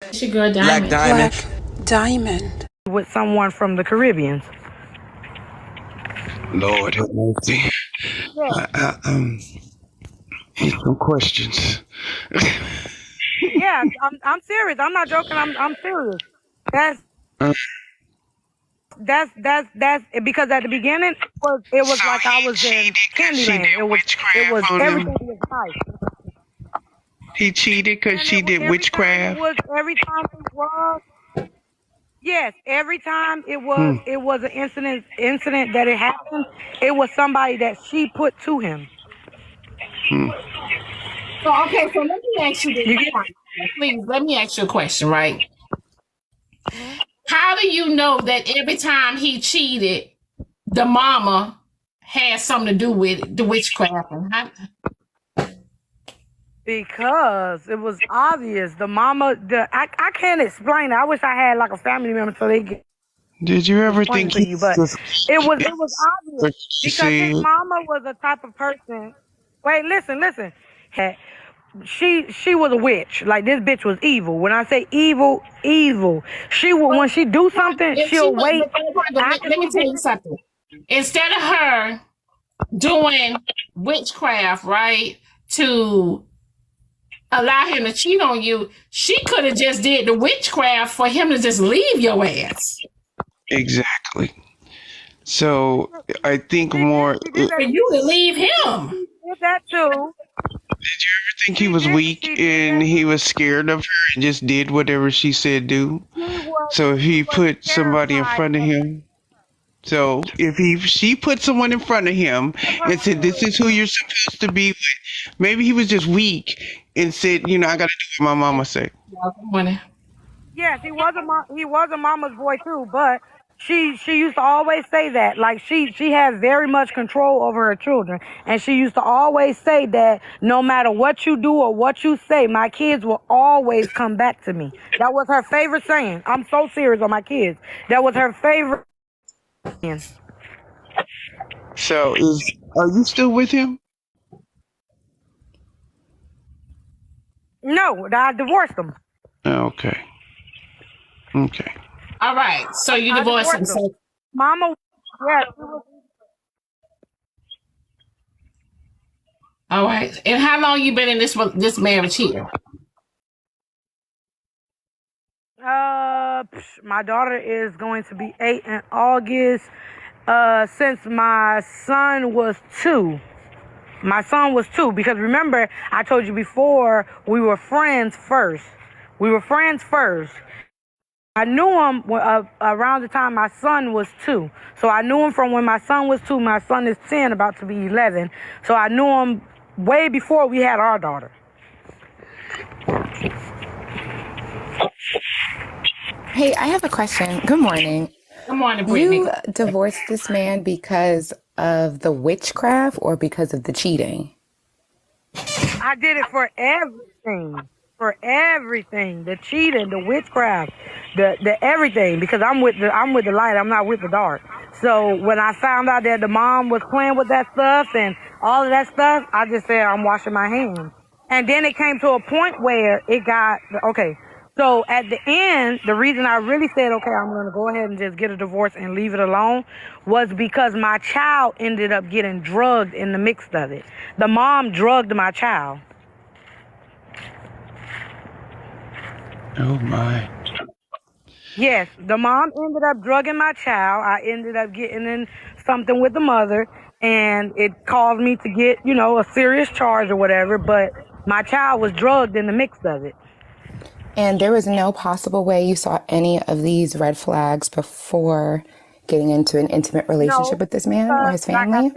It's your girl Black Diamond. Diamond. Black Diamond. With someone from the Caribbean. Lord have mercy. Yeah. Some questions. Yeah, I'm serious. I'm not joking. I'm serious. That's Uh, that's because at the beginning it was so like I he was in cheated because she Candyland. did It was witchcraft on everything him. was nice. He cheated because And she did witchcraft. every time it was yes, every time Hmm. it was an incident that it happened, it was somebody that she put to him. Hmm. So okay, so let me ask you You this. get Please, let me ask you a question, right? Mhm. How do you know that every time he cheated, the mama had something to do with the witchcraft? And how, Because it was obvious. The mama, I can't explain it. I wish I had like a family member so they could Did you ever explain think it to he you. But was it was obvious what you because his said? mama was a type of person. Wait, listen. She was a witch. Like this bitch was evil. When I say evil, evil. She will when she do something, if she she'll was, wait but after let me she tell get. you something. Instead of her doing witchcraft, right, to allow him to cheat on you, she could have just did the witchcraft for him to just leave your ass. Exactly. So I think She did. more. She did For that. you to leave him. She did that too. I think he She was did. weak She did and that he too. was scared of her and just did whatever she said do. So if She he was put somebody in terrified front of of him, so if she put someone in front of him and said, "This is who you're supposed to be with," maybe he was just weak and said, "I got to do what my mama say." Yes, he was a mama's boy too, but she used to always say that. Like she had very much control over her children. And she used to always say that no matter what you do or what you say, my kids will always come back to me. That was her favorite saying. I'm so serious on my kids. That was her favorite saying. So are you still with him? No, I divorced them. Okay. Okay. All right. So you I divorced him. divorced them. So Mama, yeah, she was all right. And how long you been in this marriage here? my daughter is going to be 8 in August. Since my son was 2. My son was 2 because remember I told you before we were friends first. We were friends first. I knew him around the time my son was 2. So I knew him from when my son was 2. My son is 10, about to be 11. So I knew him way before we had our daughter. Hey, I have a question. Good morning. Good morning, Brittany. You divorced this man because of the witchcraft or because of the cheating? I did it for everything. For everything. The cheating, the witchcraft, the everything. Because I'm with the light, I'm not with the dark. So when I found out that the mom was playing with that stuff and all of that stuff, I just said I'm washing my hands. And then it came to a point where it got okay. So at the end, the reason I really said, okay, I'm going to go ahead and just get a divorce and leave it alone was because my child ended up getting drugged in the mix of it. The mom drugged my child. Oh my. Yes, the mom ended up drugging my child. I ended up getting in something with the mother, and it caused me to get, a serious charge or whatever, but my child was drugged in the mix of it. And there was no possible way you saw any of these red flags before getting into an intimate relationship No, with this man or because his family?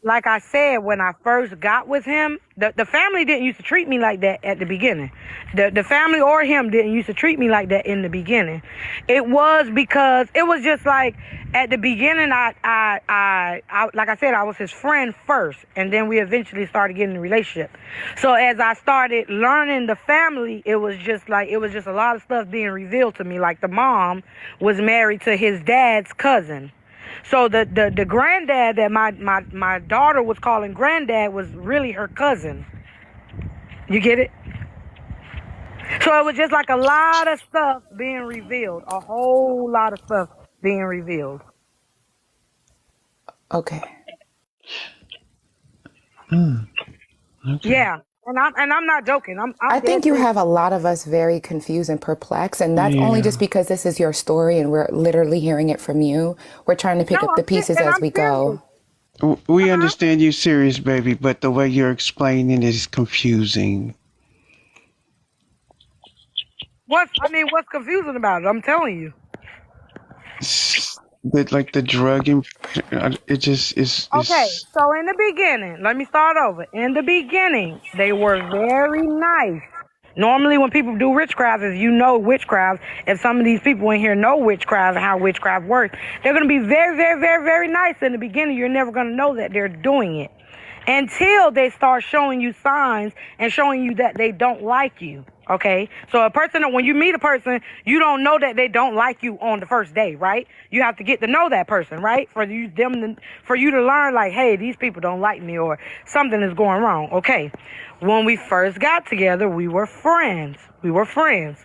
like I said, when I first got with him, the family didn't used to treat me like that at the beginning. The family or him didn't used to treat me like that in the beginning. It was because it was just like at the beginning, I like I said, I was his friend first, and then we eventually started getting in a relationship. So as I started learning the family, it was just a lot of stuff being revealed to me. Like the mom was married to his dad's cousin. So the granddad that my daughter was calling granddad was really her cousin. You get it? So it was just like a lot of stuff being revealed, a whole lot of stuff being revealed. Okay. Okay. Yeah, and I'm not joking. I'm I dead think you serious. have a lot of us very confused and perplexed, and that's only just Yeah. because this is your story and we're literally hearing it from you. We're trying to No, pick up the pieces and as I'm we serious. go. We understand you're serious, baby, but the way you're explaining it is confusing. What's confusing about it? I'm telling you. But like the drug, it just Okay, is. so in the beginning, let me start over. In the beginning, they were very nice. Normally, when people do witchcraft, if you know witchcraft, if some of these people in here know witchcraft and how witchcraft works, they're going to be very, very, very, very nice in the beginning. You're never going to know that they're doing it until they start showing you signs and showing you that they don't like you. Okay, so when you meet a person, you don't know that they don't like you on the first day, right? You have to get to know that person, right? For you to learn, like, hey, these people don't like me, or something is going wrong. Okay, when we first got together, we were friends. We were, friends.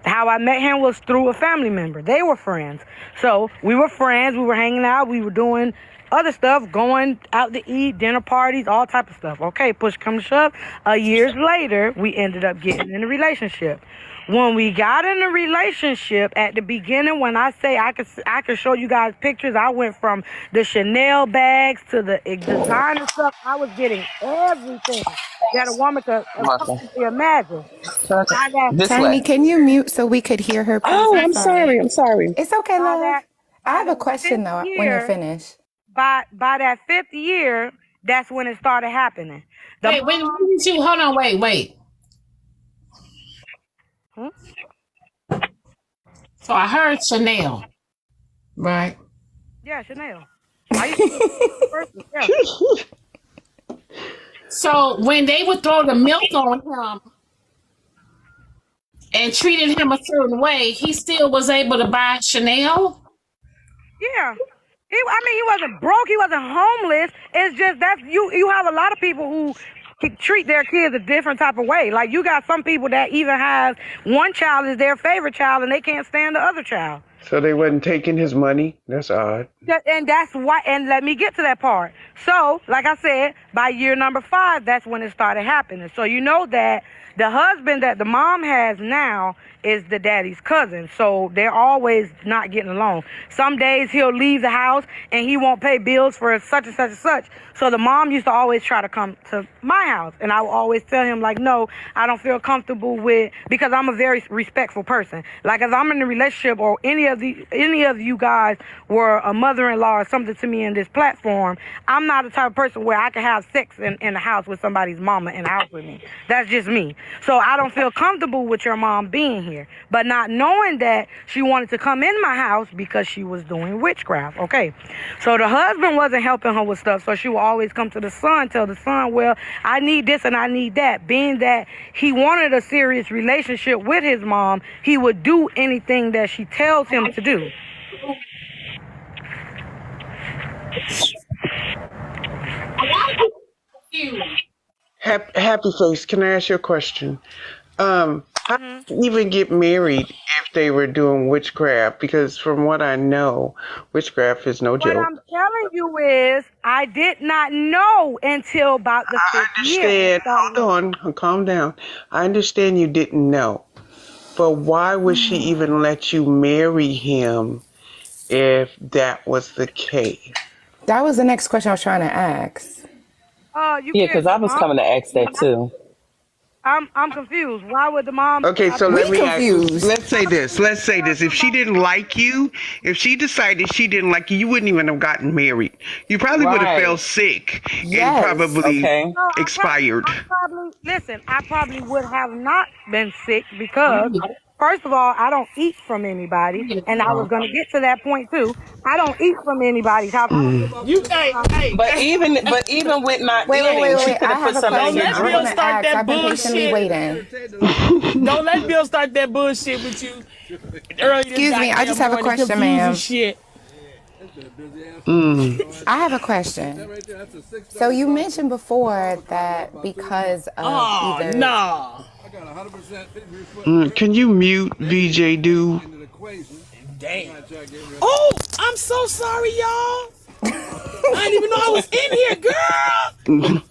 How I met him was through a family member. They were friends. So we were friends. We were hanging out. We were doing other stuff, going out to eat, dinner parties, all type of stuff. Okay, push come to shove. Years later, we ended up getting in a relationship. When we got in a relationship, at the beginning, when I say I could show you guys pictures, I went from the Chanel bags to the designer stuff. I was getting everything that a woman could Martha. possibly imagine. By that, This Tiny, way. can you mute so we could hear her, please? Oh, I'm I'm sorry. sorry. I'm sorry. It's okay, by love. that, I by have a that question fifth though when you're year, finished. by that fifth year, that's when it started happening. Wait, when did you hold on, wait. Hmm? So I heard Chanel, right? Yeah, Chanel. I used to be the person, yeah. So when they would throw the milk on him and treated him a certain way, he still was able to buy Chanel. Yeah. He wasn't broke. He wasn't homeless. It's just that you have a lot of people who treat their kids a different type of way. Like, you got some people that even have one child is their favorite child and they can't stand the other child. So they wasn't taking his money? That's odd. And that's why, and let me get to that part. So, like I said, by year number 5, that's when it started happening. So you know that the husband that the mom has now is the daddy's cousin. So they're always not getting along. Some days he'll leave the house and he won't pay bills for such and such and such. So the mom used to always try to come to my house. And I would always tell him, like, no, I don't feel comfortable with, because I'm a very respectful person. Like, if I'm in a relationship or any of you guys were a mother-in-law or something to me in this platform, I'm not the type of person where I can have sex in the house with somebody's mama in the house with me. That's just me. So I don't feel comfortable with your mom being here. But not knowing that she wanted to come in my house because she was doing witchcraft. Okay. So the husband wasn't helping her with stuff. So she would always come to the son, tell the son, well, I need this and I need that. Being that he wanted a serious relationship with his mom, he would do anything that she tells him to do. Happy face, can I ask you a question? How did you even get married if they were doing witchcraft? Because from what I know, witchcraft is no What joke. I'm telling you is, I did not know until about the I 5th year. understand. Hold on, calm down. I understand you didn't know. But why would she even let you marry him if that was the case? That was the next question I was trying to ask. Yeah, because I was coming to ask that too. I'm confused. Why would the mom? Okay, so We let me confused. let's say this. If she didn't like you, if she decided she didn't like you, you wouldn't even have gotten married. You probably would have Right. fell sick Yes. and probably Okay. No, expired. I probably would have not been sick because, first of all, I don't eat from anybody, and I was going to get to that point too. I don't eat from anybody's house. But even with not Wait. eating, she could I have put have a something question. in your I Bill want drink. to start ask. that I've been patiently bullshit. waiting. Don't let Bill start that bullshit with you. Early this Excuse me, I just have a goddamn morning, question, confusing ma'am. Shit. I have a question. So you mentioned before that because of Oh, either no. Can you mute VJ Do? Damn. Oh, I'm so sorry, y'all. I didn't even know I was in here, girl.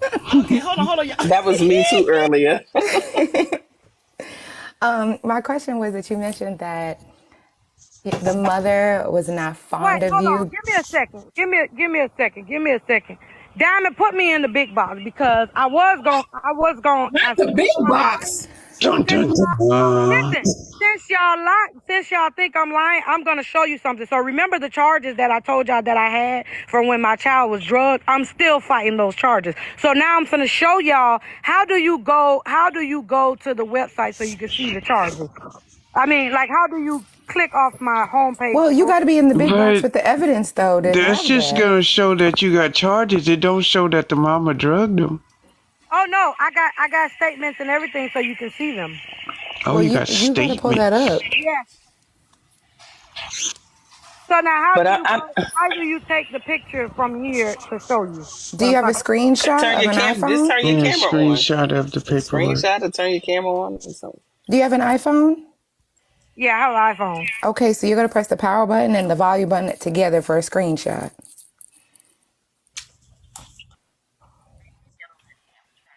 Okay, hold on, y'all. That was me too earlier. My question was that you mentioned that the mother was not fond Wait, of hold you. on. Give me a second. Give me a second. Diamond, put me in the big box because I was going Not the big box. Dun, dun, dun. Listen, since y'all think I'm lying, I'm gonna show you something. So remember the charges that I told y'all that I had from when my child was drugged? I'm still fighting those charges. So now I'm gonna show y'all how do you go to the website so you can see the charges? I mean, like how do you click off my homepage? Well, you got to be in the big box But with the evidence, though. To that's have just that. gonna show that you got charges. It don't show that the mama drugged them. Oh no, I got statements and everything so you can see them. Oh, Well, you got you got to pull that statements. up. Yeah. So now But how do you take the picture from here to show you? Do you have a screenshot turn of your an just iPhone? turn your Yeah, camera on. screenshot of the paperwork. Screenshot or turn your camera on or something. Do you have an iPhone? Yeah, I have an iPhone. Okay, so you're going to press the power button and the volume button together for a screenshot.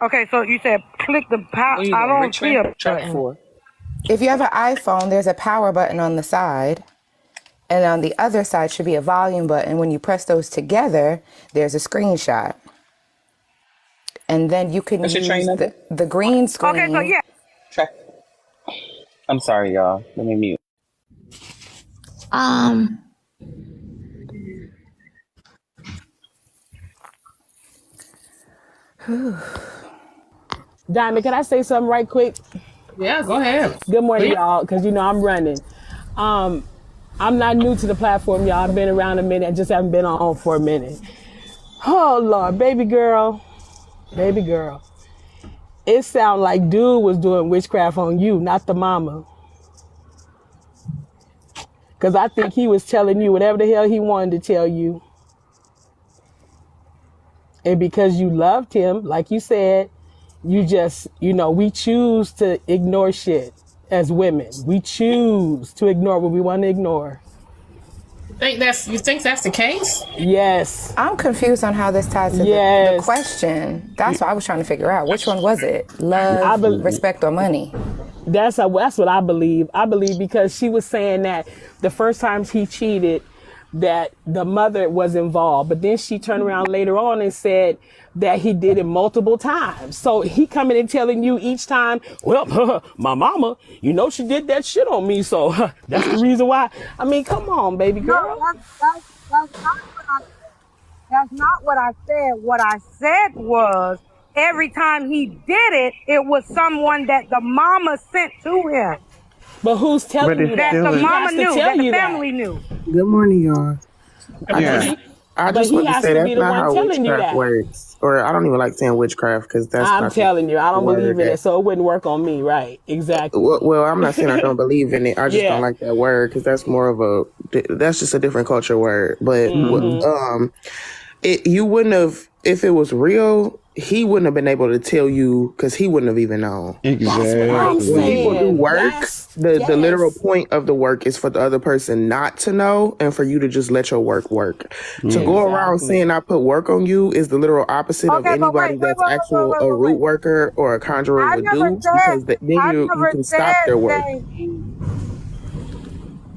Okay, so you said click the power. What are you I gonna don't see a track button. for? If you have an iPhone, there's a power button on the side. And on the other side should be a volume button. When you press those together, there's a screenshot. And then you can What's your use train number? the green screen. Okay, so yeah. Track. I'm sorry, y'all. Let me mute. Diamond, can I say something right quick? Yeah, go ahead. Good morning, y'all, because you know I'm running. I'm not new to the platform, y'all. I've been around a minute. I just haven't been on for a minute. Oh, Lord. Baby girl. It sounded like dude was doing witchcraft on you, not the mama. Because I think he was telling you whatever the hell he wanted to tell you. And because you loved him, like you said, you just, we choose to ignore shit as women. We choose to ignore what we want to ignore. You think that's the case? Yes. I'm confused on how this ties to the question. That's what I was trying to figure out. Which one was it? Love, respect, or money? That's what I believe. I believe because she was saying that the first times he cheated, that the mother was involved. But then she turned around later on and said that he did it multiple times. So he coming and telling you each time, well, my mama, she did that shit on me. So that's the reason why. I mean, come on, baby girl. No, that's not what I said. What I said was every time he did it, it was someone that the mama sent to him. But who's telling you that? That the mama knew, that the family knew. Good morning, y'all. Yeah. I just want to say that's not how witchcraft works. Or I don't even like saying witchcraft because that's I'm telling you, I don't believe in it, so it wouldn't work on me, right? Exactly. Well, I'm not saying I don't believe in it. I just don't like that word because that's more of that's just a different culture word. But you wouldn't have, if it was real, he wouldn't have been able to tell you because he wouldn't have even known. Exactly. I'm When people do work, the literal Yes. point of the work is for the other person not to know and for you to just let your work work. To go around saying I put work on you is the literal opposite of anybody that's actual a root worker or a conjurer would do because then you can stop their work.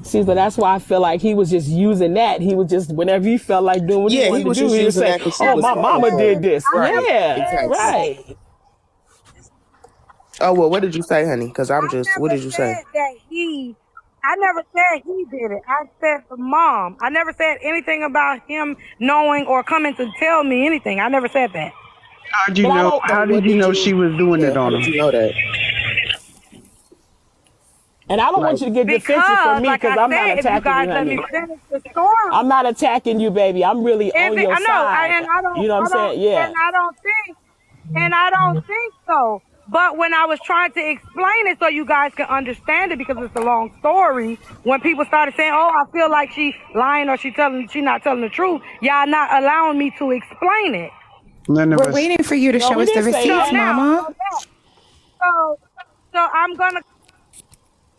See, but that's why I feel like he was just using that. He was just, whenever he felt like doing what he wanted to do, he would say, oh, my mama did this. Right. Yeah, Exactly. right. Oh, well, what did you say, honey? Because what did you say? I never said he did it. I said the mom. I never said anything about him knowing or coming to tell me anything. I never said that. How'd you know? How did you know she was doing it on him? You know that. And I don't want you to get defensive for me because I'm not attacking you, honey. I'm not attacking you, baby. I'm really on your side. You know what I'm saying? Yeah. And I don't think so. But when I was trying to explain it so you guys can understand it, because it's a long story, when people started saying, oh, I feel like she lying or she not telling the truth, y'all not allowing me to explain it. We're waiting for you to show us the receipts, Mama. So I'm gonna.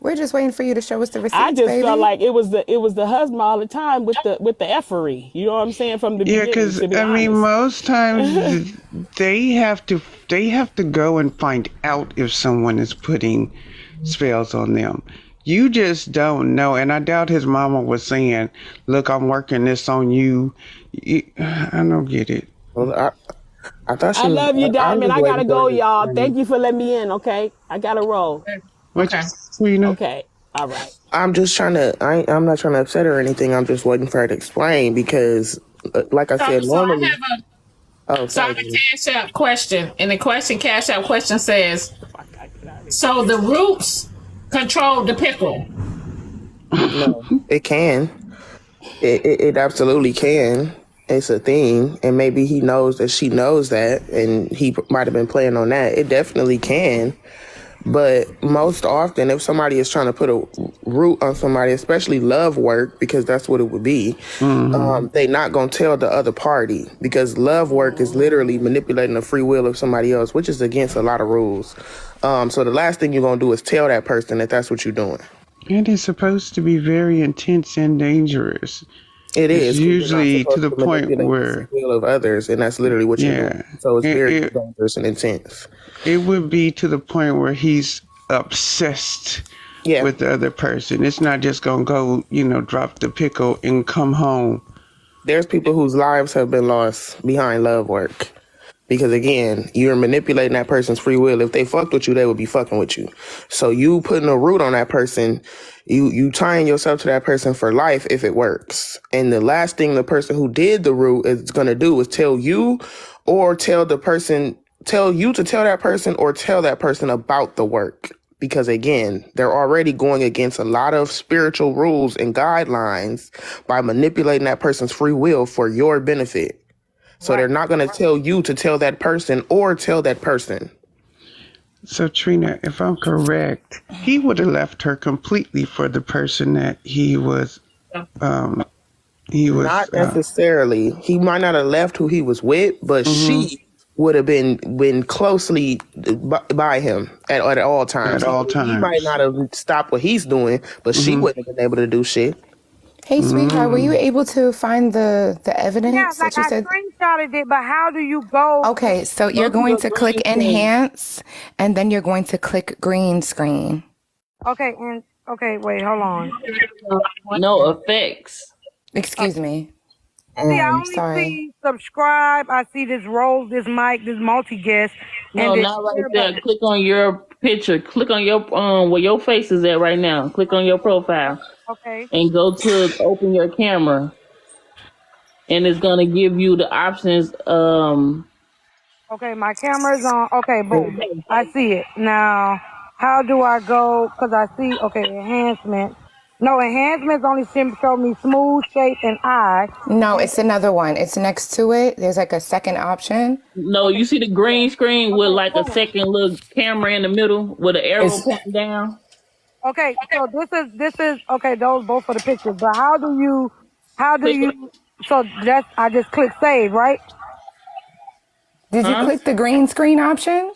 We're just waiting for you to show us the receipts, I just baby. felt like it was the husband all the time with the effery. You know what I'm saying, from the Yeah, beginning. because To be I mean, honest, most times they have to go and find out if someone is putting spells on them. You just don't know, and I doubt his mama was saying, "Look, I'm working this on you." I don't get it. Well, I thought I she was. love you, I'm Diamond. just I waiting gotta for go, her to y'all. Thank explain. you for letting me in. Okay, I gotta roll. What Okay. you say, Trina? Okay, all right. I'm just trying to. I'm not trying to upset her or anything. I'm just waiting for her to explain because, like I So, said, so I normally. have a Oh, so I sorry. have a cash out question, and the cash out question says, I gotta get out of here. so the roots control the pickle. No, it can. It absolutely can. It's a thing, and maybe he knows that she knows that, and he might have been playing on that. It definitely can. But most often, if somebody is trying to put a root on somebody, especially love work, because that's what it would be, they not gonna tell the other party because love work is literally manipulating the free will of somebody else, which is against a lot of rules. So the last thing you're gonna do is tell that person that that's what you're doing. It is supposed to be very intense and dangerous. It It's is because you're not usually to supposed the to point manipulate the free where, will of others, and that's literally what you're doing. yeah, So it's it, very it dangerous and intense. it would be to the point where he's obsessed Yeah, with the other person. It's not just gonna go, drop the pickle and come home. there's people whose lives have been lost behind love work. Because again, you're manipulating that person's free will. If they fucked with you, they would be fucking with you. So you putting a root on that person, you tying yourself to that person for life if it works. And the last thing the person who did the root is gonna do is tell you or tell the person, tell you to tell that person or tell that person about the work. Because again, they're already going against a lot of spiritual rules and guidelines by manipulating that person's free will for your benefit. So they're not going to tell you to tell that person or tell that person. So Trina, if I'm correct, he would have left her completely for the person that um he was Not necessarily. He might not have left who he was with, but mhm, she would have been closely by him at all times. at all He might times. not have stopped what he's doing, but she Hmm. wouldn't have been able to do shit. Hey, sweetheart, were you Mm. able to find the Yeah, evidence like that you I said? screenshotted it, but how do you go? Okay, so Go you're to going the to click green screen. enhance, and then you're going to click green screen. Okay, and okay, wait, hold on. No effects. Excuse me. See, I only Sorry. see subscribe. I see this role, this mic, this multi guest, and No, this not right share there. button. Click on your picture. Click on your where your face is at right now. Click on your profile Okay, and go to open your camera, and it's gonna give you the options. okay, my camera's on. Okay, boom, I see it now. How do I go? Cause I see. Okay, enhancement. No, enhancements only show me smooth shape and eye. No, And it's another one. It's next to it. There's like a second option. No, okay, you see the green screen with okay, like a boom. second little camera in the middle with an arrow It's pointing down. Okay, so this is okay. Those both for the pictures, but how do you? How do Click it, you? So that's I just click save, right? Did you huh? click the green screen option?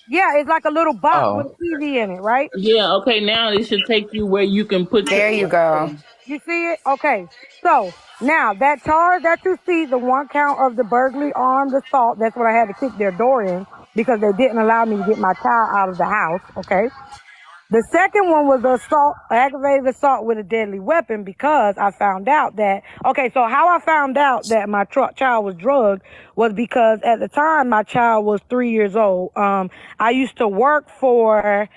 Yeah, it's like a little box with Oh, a TV in it, right? yeah. Okay, now it should take you where you can put your. There you go. You see it? Okay. So now that charge that you see, the one count of the burglary, armed assault, that's what I had to kick their door in because they didn't allow me to get my child out of the house. Okay. The second one was the assault, aggravated assault with a deadly weapon because I found out that, okay, so how I found out that my child was drugged was because at the time my child was 3 years old. I used to work for,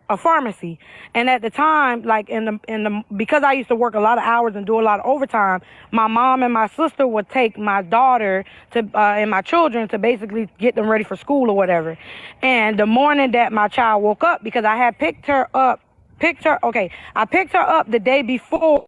a pharmacy. And at the time, like because I used to work a lot of hours and do a lot of overtime, my mom and my sister would take my daughter and my children to basically get them ready for school or whatever. And the morning that my child woke up, because I had I picked her up the day before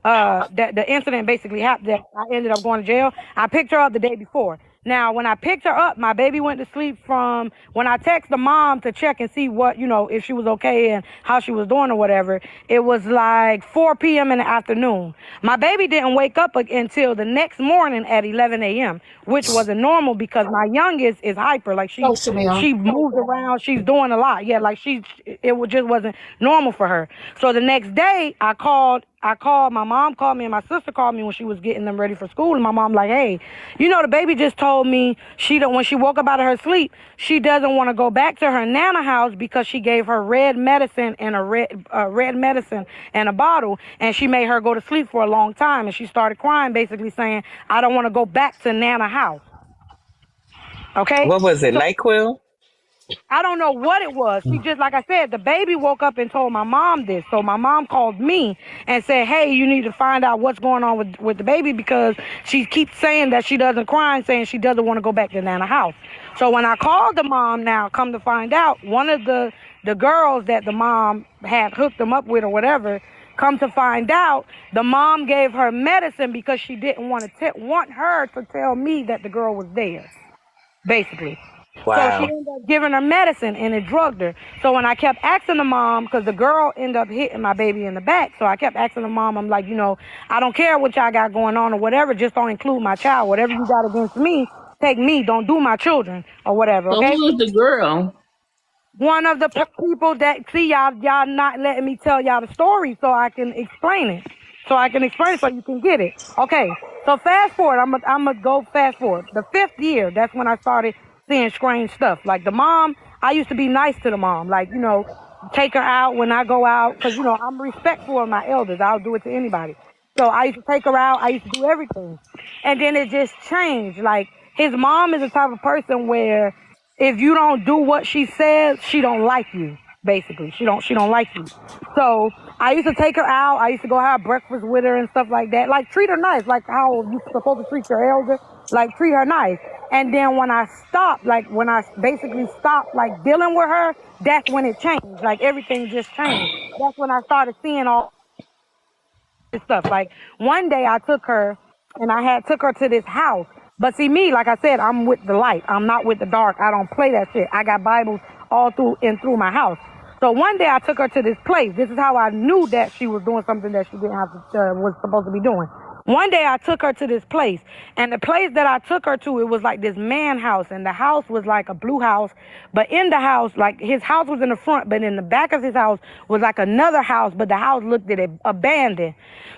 that the incident basically happened, that I ended up going to jail. I picked her up the day before. Now, when I picked her up, my baby went to sleep from when I texted the mom to check and see what, if she was okay and how she was doing or whatever. It was like 4 p.m. in the afternoon. My baby didn't wake up until the next morning at 11 a.m., which wasn't normal because my youngest is hyper. Like she moves around. She's doing a lot. Yeah, like just wasn't normal for her. So the next day I called, my mom called me and my sister called me when she was getting them ready for school. And my mom like, hey, the baby just told me when she woke up out of her sleep, she doesn't want to go back to her Nana house because she gave her red medicine and red medicine and a bottle. And she made her go to sleep for a long time. And she started crying, basically saying, I don't want to go back to Nana house. Okay. What was it? NyQuil? I don't know what it was. She just, like I said, the baby woke up and told my mom this. So my mom called me and said, hey, you need to find out what's going on with the baby because she keeps saying that she doesn't cry and saying she doesn't want to go back to Nana house. So when I called the mom now, come to find out, one of the girls that the mom had hooked them up with or whatever, come to find out, the mom gave her medicine because she didn't want her to tell me that the girl was there, basically. Wow. So she ended up giving her medicine and it drugged her. So when I kept asking the mom, because the girl ended up hitting my baby in the back, so I kept asking the mom, I'm like, I don't care what y'all got going on or whatever, just don't include my child. Whatever you got against me, take me, don't do my children or whatever, okay? So who was the girl? One of the people that, see, y'all not letting me tell y'all the story so I can explain it. So you can get it. Okay, so fast forward, I'm gonna go fast forward. The 5th year, that's when I started seeing strange stuff. Like the mom, I used to be nice to the mom. Like, take her out when I go out. Because, I'm respectful of my elders. I'll do it to anybody. So I used to take her out. I used to do everything. And then it just changed. Like, his mom is the type of person where if you don't do what she says, she don't like you. Basically, she don't like you. So I used to take her out. I used to go have breakfast with her and stuff like that. Like, treat her nice, like how you're supposed to treat your elder. Like, treat her nice. And then when I basically stopped like dealing with her, that's when it changed. Like, everything just changed. That's when I started seeing all this stuff. Like, one day I took her and I took her to this house. But see, me, like I said, I'm with the light. I'm not with the dark. I don't play that shit. I got Bibles all through my house. So one day I took her to this place. This is how I knew that she was doing something that she didn't have to, was supposed to be doing. One day I took her to this place, and the place that I took her to, it was like this man house, and the house was like a blue house, but in the house, like his house was in the front, but in the back of his house was like another house, but the house looked at it abandoned.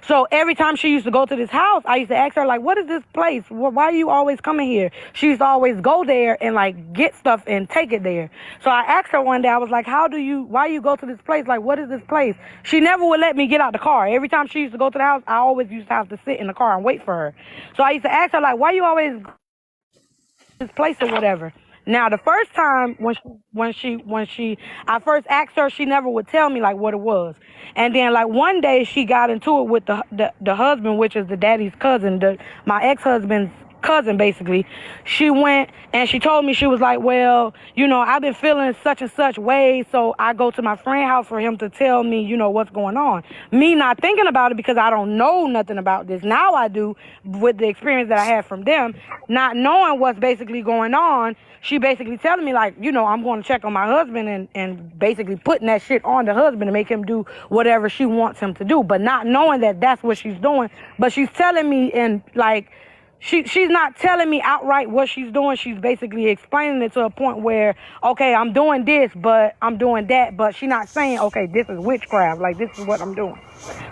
So every time she used to go to this house, I used to ask her, like, what is this place? Why are you always coming here? She used to always go there and like get stuff and take it there. So I asked her one day, I was like, why you go to this place? Like, what is this place? She never would let me get out the car. Every time she used to go to the house, I always used to have to sit in the car and wait for her. So I used to ask her, like, why you always go to this place or whatever? Now, the first time when I first asked her, she never would tell me like what it was. And then like one day she got into it with the husband, which is the daddy's cousin, my ex-husband's cousin, basically. She went and she told me, she was like, well, I've been feeling such and such way, so I go to my friend's house for him to tell me, what's going on. Me not thinking about it because I don't know nothing about this. Now I do, with the experience that I had from them, not knowing what's basically going on. She basically telling me like, I'm going to check on my husband and basically putting that shit on the husband to make him do whatever she wants him to do, but not knowing that that's what she's doing. But she's telling me, and like, she's not telling me outright what she's doing. She's basically explaining it to a point where, okay, I'm doing this, but I'm doing that. But she's not saying, okay, this is witchcraft. Like, this is what I'm doing.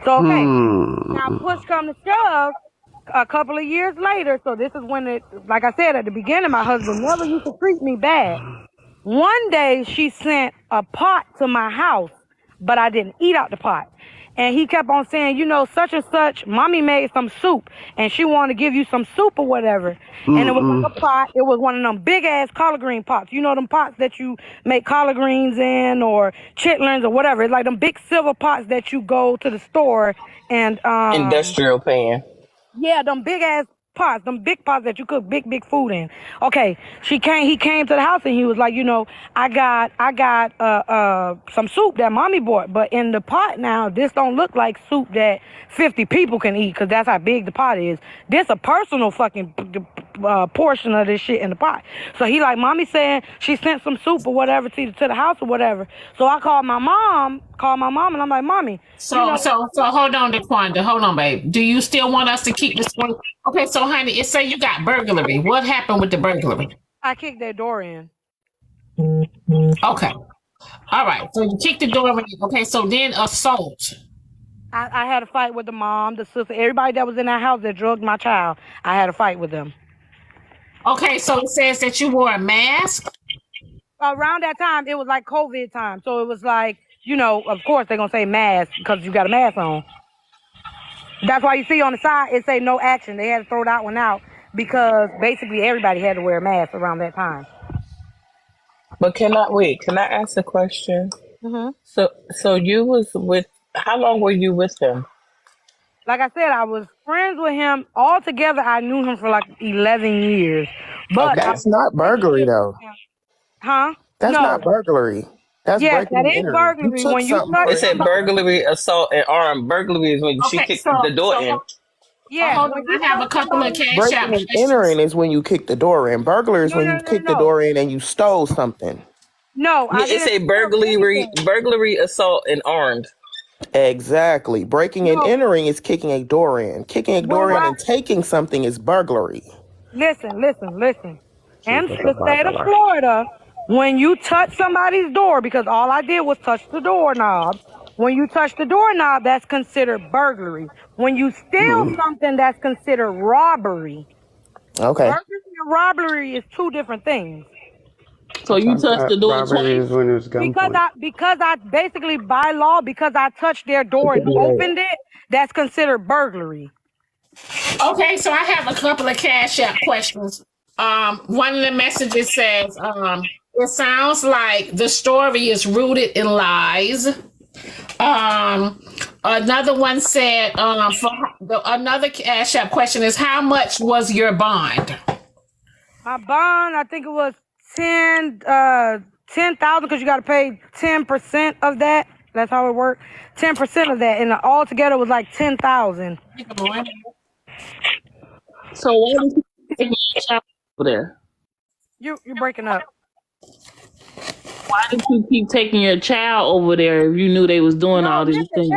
So, okay. Now, push come to shove, a couple of years later, so this is when like I said at the beginning, my husband never used to treat me bad. One day, she sent a pot to my house, but I didn't eat out the pot. And he kept on saying, such and such, mommy made some soup, and she wanted to give you some soup or whatever. And it was like a pot. It was one of them big-ass collard green pots. You know them pots that you make collard greens in or chitlins or whatever. It's like them big silver pots that you go to the store and... industrial pan. Yeah, them big-ass pots, them big pots that you cook big food in. Okay, he came to the house and he was like, I got some soup that mommy bought, but in the pot now, this don't look like soup that 50 people can eat, because that's how big the pot is. This a personal fucking portion of this shit in the pot. So he like, mommy saying she sent some soup or whatever to the house or whatever. So I called my mom, and I'm like, mommy. So hold on, DeQuanda. Hold on, babe. Do you still want us to keep this one? Okay, so honey, it say you got burglary. What happened with the burglary? I kicked their door in. Okay. All right. So you kicked the door in. Okay, so then assault. I had a fight with the mom, the sister, everybody that was in that house that drugged my child. I had a fight with them. Okay, so it says that you wore a mask. Around that time, it was like COVID time. So it was like, of course they're going to say mask because you got a mask on. That's why you see on the side, it say no action. They had to throw that one out because basically everybody had to wear a mask around that time. But can I ask a question? Mm-hmm. So you was with, how long were you with him? Like I said, I was friends with him. Altogether, I knew him for like 11 years. But That's not burglary, though. Huh? That's not burglary. That's yes, breaking that and is entering. burglary. You took When you something touch It said burglary, assault, and armed. Burglary is when she kicked the door in. Yeah, Hold on, I have a couple of cash breaking out and entering is when you kick the door in. Burglary is when you kick the door in and you stole something. No, I Yeah, it didn't say burglary, assault, and armed. Exactly. Breaking and entering is kicking a door in. Kicking a door in and taking something is burglary. Listen. In the state of Florida, when you touch somebody's door, because all I did was touch the doorknob, when you touch the doorknob, that's considered burglary. When you steal something, that's considered robbery. Okay. Burglary and robbery is two different things. So you touched the door Robbery is twice? when it was gunpoint. Because I basically by law, because I touched their door and opened it, that's considered burglary. Okay, so I have a couple of cash app questions. One of the messages says, it sounds like the story is rooted in lies. Another one said, another cash app question is, how much was your bond? My bond, I think it was 10,000 because you got to pay 10% of that. That's how it worked. 10% of that, and altogether was like 10,000. So why did you take your child over there? You're breaking up. Why did you keep taking your child over there if you knew they was doing all these things?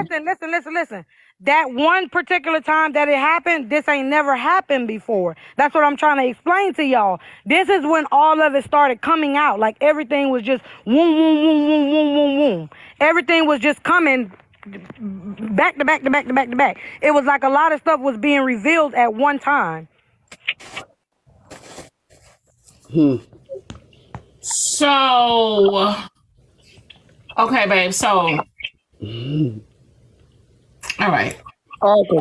Listen. That one particular time that it happened, this ain't never happened before. That's what I'm trying to explain to y'all. This is when all of it started coming out. Like everything was just woom. Everything was just coming back to back. It was like a lot of stuff was being revealed at one time. So, okay, babe. So, all right. Okay.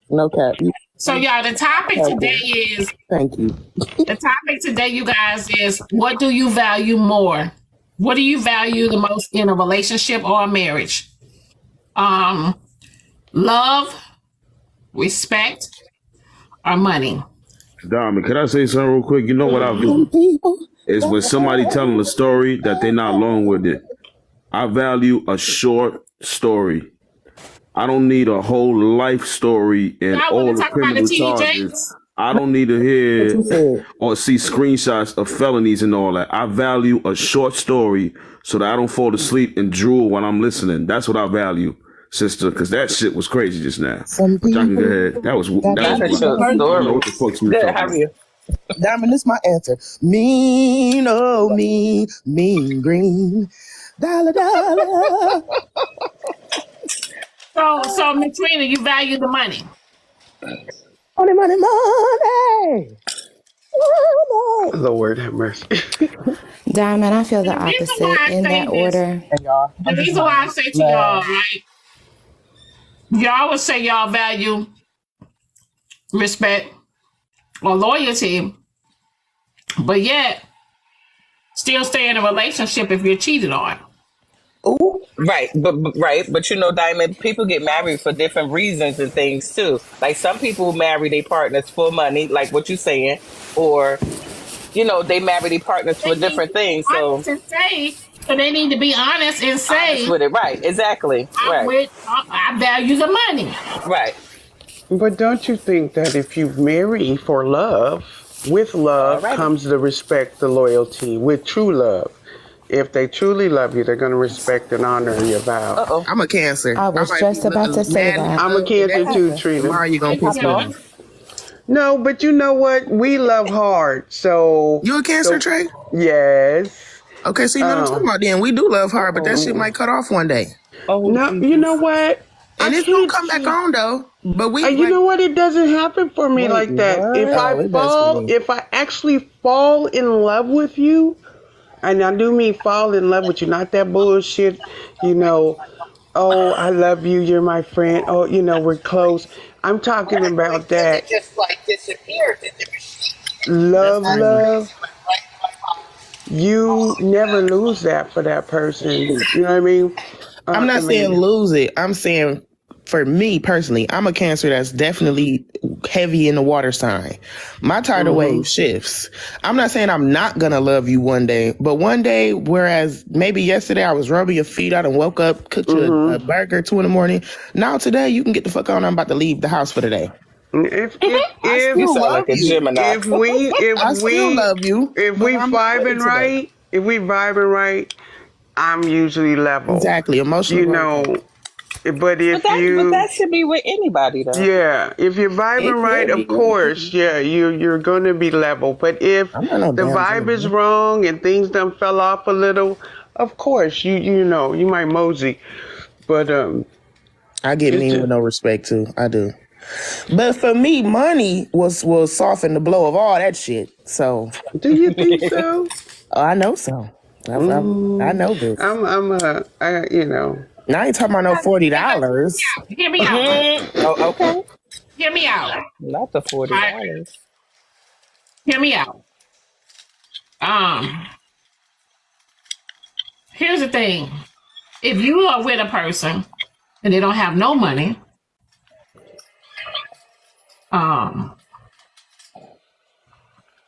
No cap. So, y'all, the topic today is. Thank you. The topic today, you guys, is what do you value more? What do you value the most in a relationship or a marriage? Love, respect, or money? Diamond, can I say something real quick? You know what I do? Is when somebody telling a story that they're not long with it. I value a short story. I don't need a whole life story and all the criminal charges. I don't need to hear or see screenshots of felonies and all that. I value a short story so that I don't fall asleep and drool when I'm listening. That's what I value, sister, because that shit was crazy just now. But y'all can go ahead. That was That's a short I don't know story. what the fuck's me Good, talking how are about. you? Diamond, this is my answer. Mean, oh, mean green. Dollar. So, Katrina, you value the money. Money. Lord have mercy. Diamond, I feel the The reason why opposite I in say that this- order. The reason why I say to y'all, right? Y'all would say y'all value respect or loyalty, but yet still stay in a relationship if you're cheated on. Right, but you know, Diamond, people get married for different reasons and things too. Like some people marry their partners for money, like what you're saying, or you know, they marry their partners for different things. So they need to be honest and say, honest with it, right? Exactly, right, I value the money. right. But don't you think that if you marry for love, with love Alrighty. comes the respect, the loyalty. With true love, if they truly love you, they're going to respect and honor your vow. Uh-oh. I'm a Cancer. I was just about to say that. I'm a Cancer too, Trina. Tomorrow you gonna piss me Yeah. off. No, but you know what? We love hard, so You a Cancer, Trey? yes. Okay, so you know what I'm talking about. Then we do love hard, but that shit might cut off one day, Oh, No, Jesus. you know what? and it's gonna come back on though. But we, You know what? It doesn't happen for me Wait, like that. what? If Oh, I it does for me. if I actually fall in love with you, and I do mean fall in love with you, not that bullshit, you know, oh, I love you, you're my friend, oh, you know, we're close. I'm talking about that just like disappeared in the machine. love. You never lose that for that person. You know what I mean? I'm not saying lose it. I'm saying for me personally, I'm a Cancer that's definitely heavy in the water sign. My tidal wave shifts. I'm not saying I'm not gonna love you one day, but one day, whereas maybe yesterday I was rubbing your feet out and woke up, cooked you a burger 2 a.m. Now today you can get the fuck on. I'm about to leave the house for the day. If You sound like a Gemini. if we I still love you. if but we I'm vibing afraid right, I'm usually level. Exactly, emotional. You know, but if But you that should be with anybody, though. yeah, if you're vibing It right, could be, of course, yeah, you're gonna be level. But if I'm not no the damn vibe is Gemini. wrong and things done fell off a little, of course you know you might mosey. But I get It's mean just- with no respect too. I do. But for me, money will soften the blow of all that shit. So do you think so? I know so. I know this. You know. Now I ain't talking about no $40. Hear me out. Oh, okay. Hear me out. Not the $40. Hear me out. Here's the thing. If you are with a person and they don't have no money,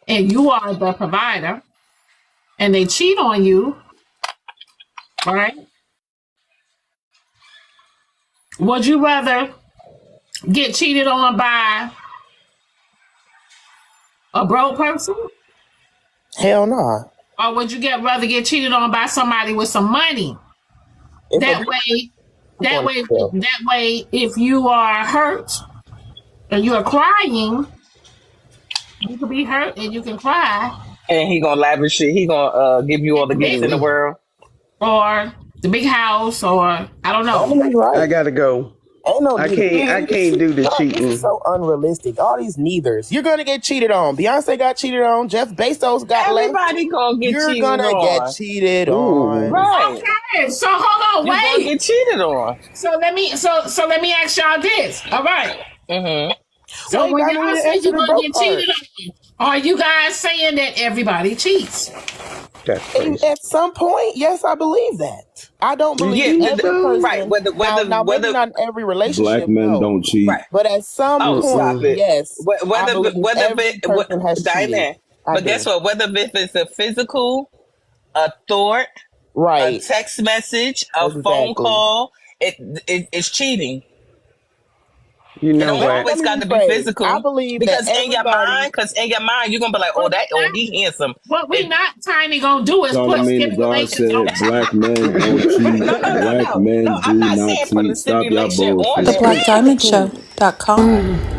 and you are the provider, and they cheat on you, right? Would you rather get cheated on by a broke person? Hell no. Or would you rather get cheated on by somebody with some money? That way, if you are hurt and you are crying, you can be hurt and you can cry. And he gonna lavish it. He gonna give you all the gifts in the world. Or the big house, or I don't know. I gotta go. Ain't no I can't do the cheating. This is so unrealistic. All these neithers. You're gonna get cheated on. Beyonce got cheated on. Jeff Bezos got left. Everybody gonna get You're cheated gonna on. get cheated on. Right. Okay, so hold on, You gonna wait. get cheated on. So let me ask y'all this. All right. Mm-hmm. So Wait, when I y'all need to say answer you're the gonna broke get cheated on, are you guys saying that everybody cheats? That's crazy. At some point, yes, I believe that. I don't believe Yeah, every person. right. Whether now maybe not every relationship. Black men no. don't cheat. Right. But at some Oh, stop point, it. yes. I whether believe every person has Diane, cheated. but guess what? Whether if it's a physical, a thought, a Right. text message, a phone call, it's cheating. You It know don't what? always got to be rephrase. phisical. I believe because that in your mind, you're gonna be like, oh, he handsome. What we not tiny gonna do is put Charlamagne the God stipulations on said black men don't cheat. Black men do I'm not not saying put a cheat. Stop y'all stipulation on bullshit. it. TheBlackDiamondShow.com.